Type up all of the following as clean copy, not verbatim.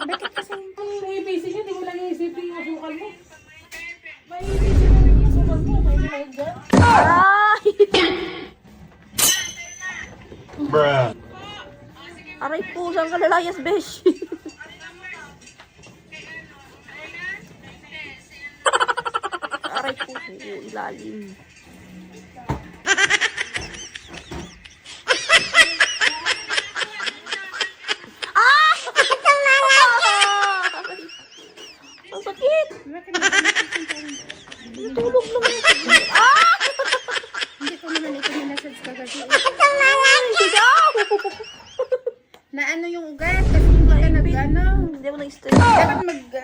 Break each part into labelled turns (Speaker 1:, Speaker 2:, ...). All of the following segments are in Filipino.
Speaker 1: Bakit kasi
Speaker 2: Ang ABC niya, di mo lang iisipin yung asukal mo. May ABC na rin yung asukal mo. May nilahid dyan.
Speaker 3: Aray!
Speaker 4: Bruh.
Speaker 3: Aray po, saan ka lalayas, besh? Aray po, ilalim. Ah! Ang sakit! Tulog lang yung ah!
Speaker 1: hindi ko naman ito minasage kagabi.
Speaker 3: Sigaw!
Speaker 1: Na ano yung ugat kasi hindi ka nag-ano.
Speaker 3: Hindi ako nag-stay.
Speaker 1: Dapat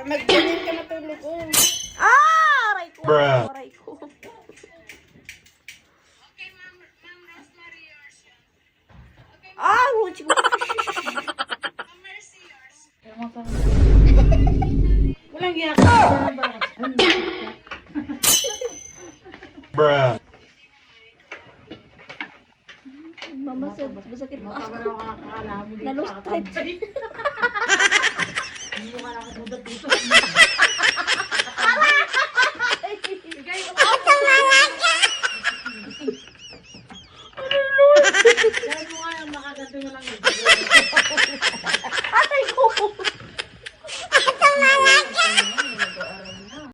Speaker 1: mag-ganyan ka matulog. Oh.
Speaker 3: Ah! Aray ko.
Speaker 4: Bruh.
Speaker 3: Aray ko. Ah! Ruchi ko.
Speaker 2: Walang giyak. Walang ba?
Speaker 4: Bruh.
Speaker 3: Mama, masakit pa ako.
Speaker 2: Parang akala mo dito.
Speaker 3: Nalustret.
Speaker 2: Hindi mo ka nakapunta dito. Dahil mo nga yung makagato nyo lang yun.